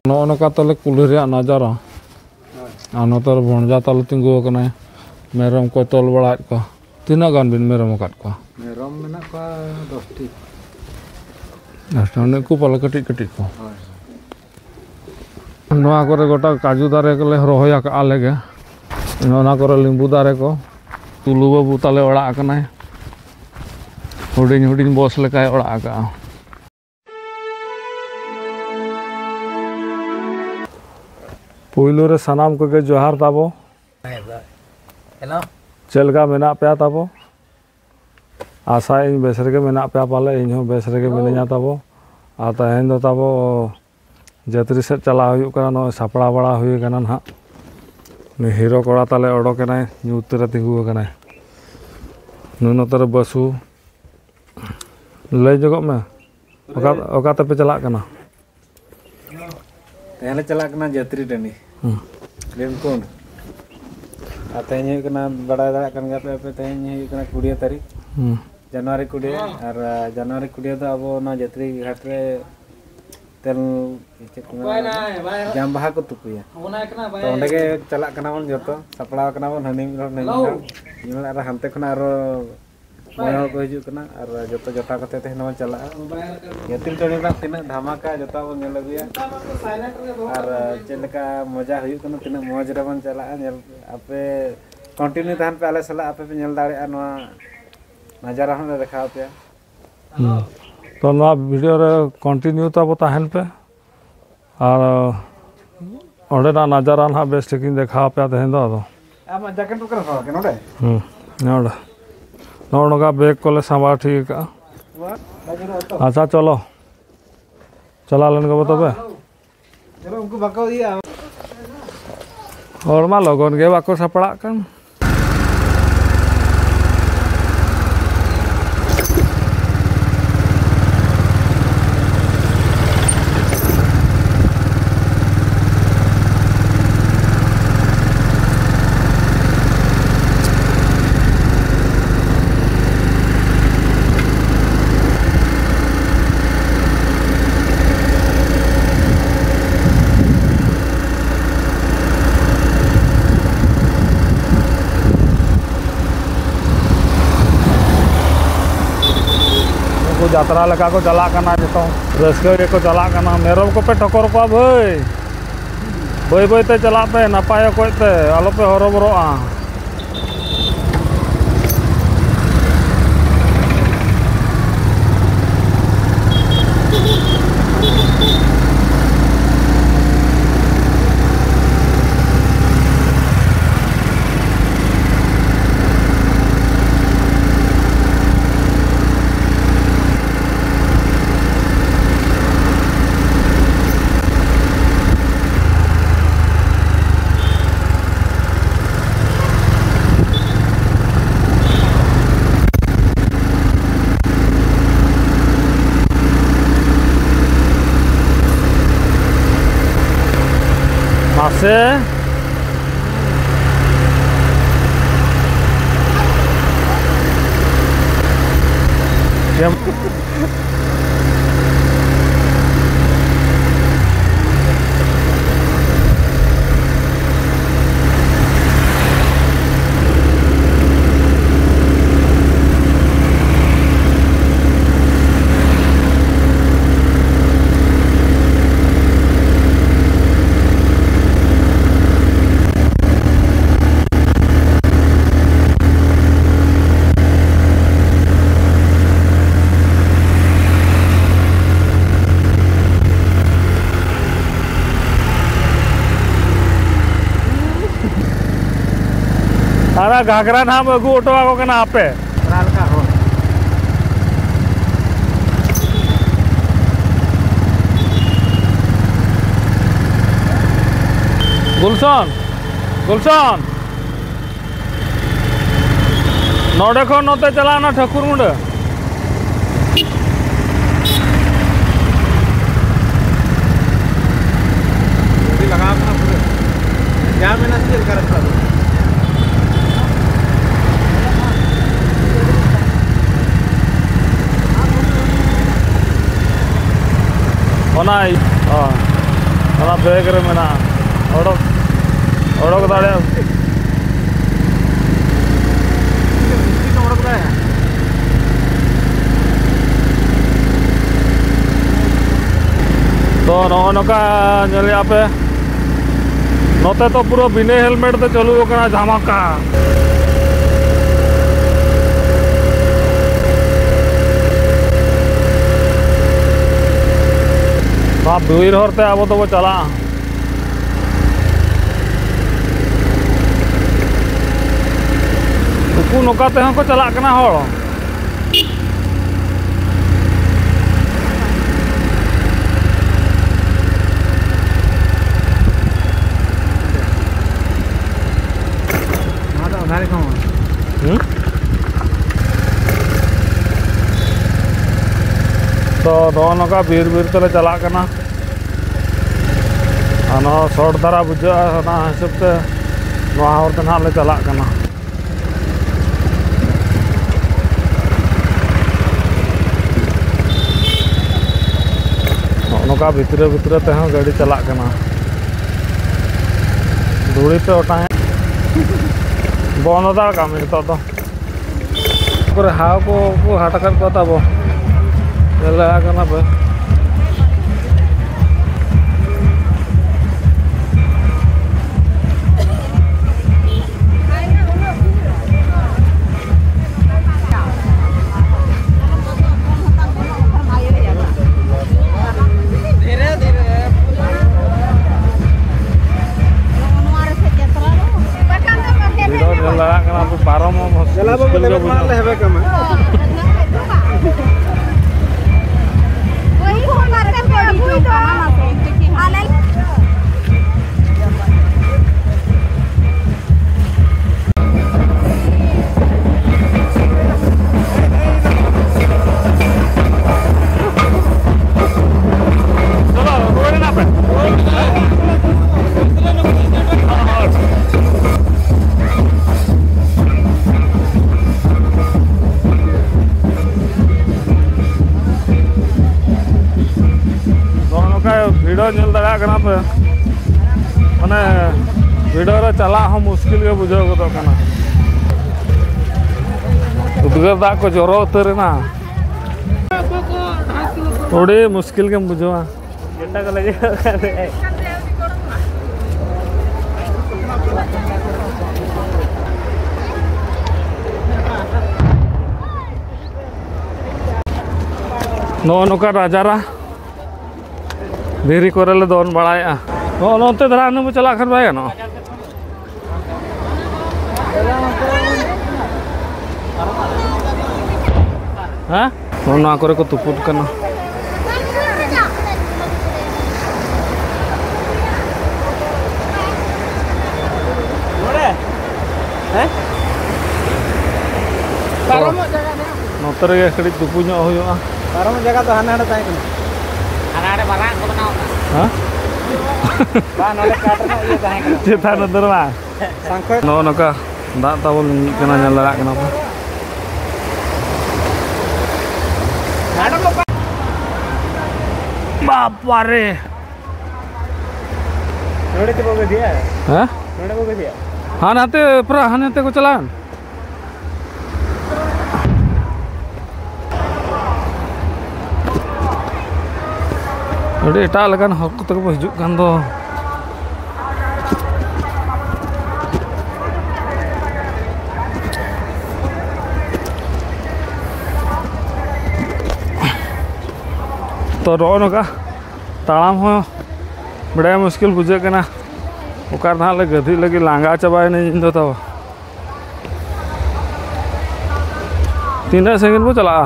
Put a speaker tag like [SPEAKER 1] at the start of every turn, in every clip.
[SPEAKER 1] नौका तले कुल्ही नजारा नोतर भणजा तले तिंगु मेरम को तोल बड़ा को तीना गान बिन मेरम को
[SPEAKER 2] मेरम मेना को 10टी
[SPEAKER 1] 10टा को पाले कटिक कटिक को नोआ करे गोटा काजू दारे को ले रोहया का आले गे नोना करे लिंबू दारे को तुलु बाबू ताले ओड़ा कनाय हुडिन हुडिन बॉस लेकाय ओड़ा का पुइलो रे सनाम को के जोहार ताबो
[SPEAKER 2] हेलो
[SPEAKER 1] चलगा मेना पे ताबो आशा इन बेसर के मेना पे पाले इन हो बेसर के मेना ताबो आ तहन दो ताबो जतरी से चला हुई कना नो सापड़ा बड़ा हुई कना ना ने हीरो कोड़ा ताले ओडो केना न्यूतरे तिंगु कना नुनो तर बसु ले जगो में ओका ते पे चला कना
[SPEAKER 2] तेहले चला कना जतरी टनी रेमकोन आते ही कना बड़ा बड़ा कन गा पे तेहन ही कना 20 तारीख जनवरी 20 और जनवरी 20 तो अब ना जतरी घाट रे तेल जाम बाहा को तुकुया तो ओंडे के चला कना बन जतो सपड़ा कना बन हनी नहीं और हनते खना और मोहर को हिजु कना और जतो जटा कते तेहन बन चला जतरी टनी ना तिना धमाका जतो बन नेल गुया और चलका मजा हुई कना तिना मौज रे बन चला आपे कंटिन्यू तहन पे आले सला आपे पे नेल दाड़े नो नजारा हम देखा पे
[SPEAKER 1] तो ना वीडियो रे कंटिन्यू तब तहन पे और ओडे ना नजारा ना बेस्ट किन देखा पे तहन दो
[SPEAKER 2] आ जैकेट तो कर हो के नोडे
[SPEAKER 1] नोड नोडगा बैग कोले संभाल ठीक का अच्छा चलो चला लन को तबे
[SPEAKER 2] चलो उनको बको दिया
[SPEAKER 1] और मा लगन गे बाको सपड़ा कन यात्रा लेका को चला करना जो रस्के को चला करना मेरम को पे ठोकर को भाई बई बई ते चला पे नपाय को ते आलो पे हरबरोआ से घाघरा नाम अगू ऑटो आगो के ना आपे
[SPEAKER 2] का हो
[SPEAKER 1] गुलशन गुलशन नोडे खो नोते चला ना ठाकुर मुंडे
[SPEAKER 2] लगा अपना पूरे क्या में ना चल कर
[SPEAKER 1] ओना ᱚᱱᱟ ᱵᱮᱜᱽ ᱨᱮ ᱢᱮᱱᱟᱜᱼᱟ ᱚᱰᱚᱠ ᱫᱟᱲᱮᱭᱟᱜ तो नॉ नौका ñelया पे नोते तो पूरा बिना हेलमेट ते चालू होकना धमाका भीड़ हरते अब तो चला उनको नौकाते को चला हड़ तो नौका बीर तेल चला शॉर्ट धारा बुझा हिसाब से हरते ना चला नौका भितरे ते गाड़ी चला धूड़ी पे ओटा बंद दाड़ कमी तो हाव को हाट कर तब पे पारम वीडियो पे मैंने वीडियो रे चला मुश्किल के बुझे उद्गार दाग को जोरो उतरना थोड़ी मुश्किल के बुझा नौका राजारा धीरी को दोन बड़ा नोते धरा चला खर भाई गनो हाँ ना को तुपुट करना नोते रे कड़ी तुपु पारम जगह तो हाना हाना अनाड़े बाराक को बनाओ हां बा नले काटना ये ताहे कना चेता नदर मा संखय नो नका दा ताबल कना ñal ला कना बापा रे नोड़े ते बोगे दिया हां नोड़े बोगे दिया हां नाते पूरा हाने ते को चलान अरे एटा लगन हक तक हिजुक कान दो तो रो नका ताड़ाम हो बड़ा मुश्किल बुझे कना ओकार ना ले गधी लगी लांगा चबाए नहीं जिंदो तब तीन सेकंड में चला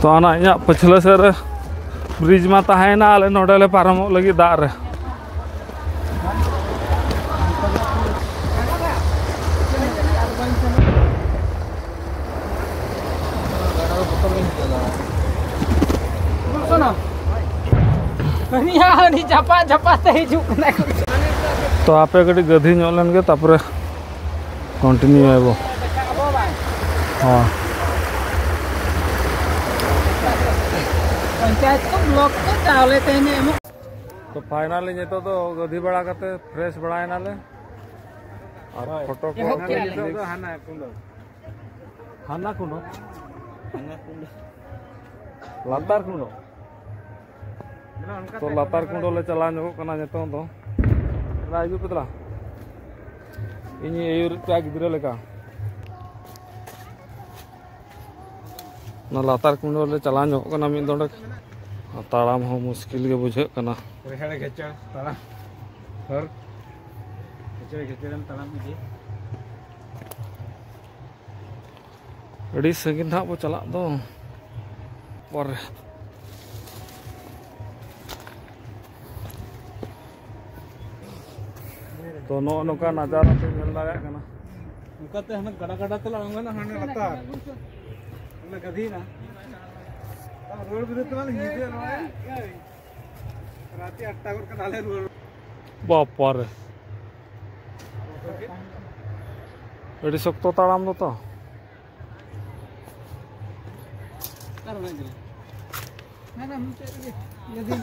[SPEAKER 1] तो आना इन पछले सर ब्रिज में तहना आले नोडे पारम लगी दाग रे तो आपे गड्डी गधी लेन गे तापरे कंटिन्यू है वो। हाँ
[SPEAKER 3] पंचायत को ब्लॉक को चावले तेने एमो
[SPEAKER 1] तो फाइनली नितो तो गधी बड़ा करते फ्रेश बड़ा नाले और फोटो को
[SPEAKER 2] हाना कुंडो
[SPEAKER 1] हाना कुंडो लातार कुंडो तो लातार कुंडो ले चला ᱧᱚᱜᱚᱜ ᱠᱟᱱᱟ ᱱᱤᱛᱚᱜ ᱫᱚ ᱨᱟᱡᱩ ᱯᱮᱫᱞᱟ ᱤᱧ ᱮᱭᱩᱨ ᱯᱮ ᱜᱤᱫᱽᱨᱟᱹ ᱞᱮᱠᱟ ᱱᱟ ᱞᱟᱛᱟᱨ ᱠᱩᱸᱰᱚ ᱞᱮ ᱪᱟᱞᱟᱣ ᱧᱚᱜᱚᱜ ᱠᱟᱱᱟ ᱢᱤᱫ ᱰᱚᱸᱰᱮᱠ ᱛᱟᱲᱟᱢ ᱦᱚᱸ ᱢᱩᱥᱠᱤᱞ ᱜᱮ ᱵᱩᱡᱷᱟᱹᱜ ᱠᱟᱱᱟ
[SPEAKER 2] ᱨᱮᱦᱲ ᱜᱮᱪᱟ ᱛᱟᱲᱟᱢ ᱦᱚᱨ ᱜᱮᱪᱮᱨᱮᱢ ᱛᱟᱲᱟᱢ ᱤᱫᱤ
[SPEAKER 1] ᱟᱹᱰᱤ ᱥᱟᱺᱜᱤᱧ ᱦᱟᱸᱜ ᱵᱚ ᱪᱟᱞᱟᱜ ᱫᱚ ᱯᱚᱨᱮ तो नो नोका नजारा पे मिल रहा है ना
[SPEAKER 2] उनकाते हमें गड़ा गड़ा तो लाऊंगा हाने लता ना गधी ना अब रोड पे तो वाले हिंदे ना राती 8 कर डाले रोड
[SPEAKER 1] बाप रे एडी सकतो ताळाम दो तो
[SPEAKER 3] ना मुझे ये दिन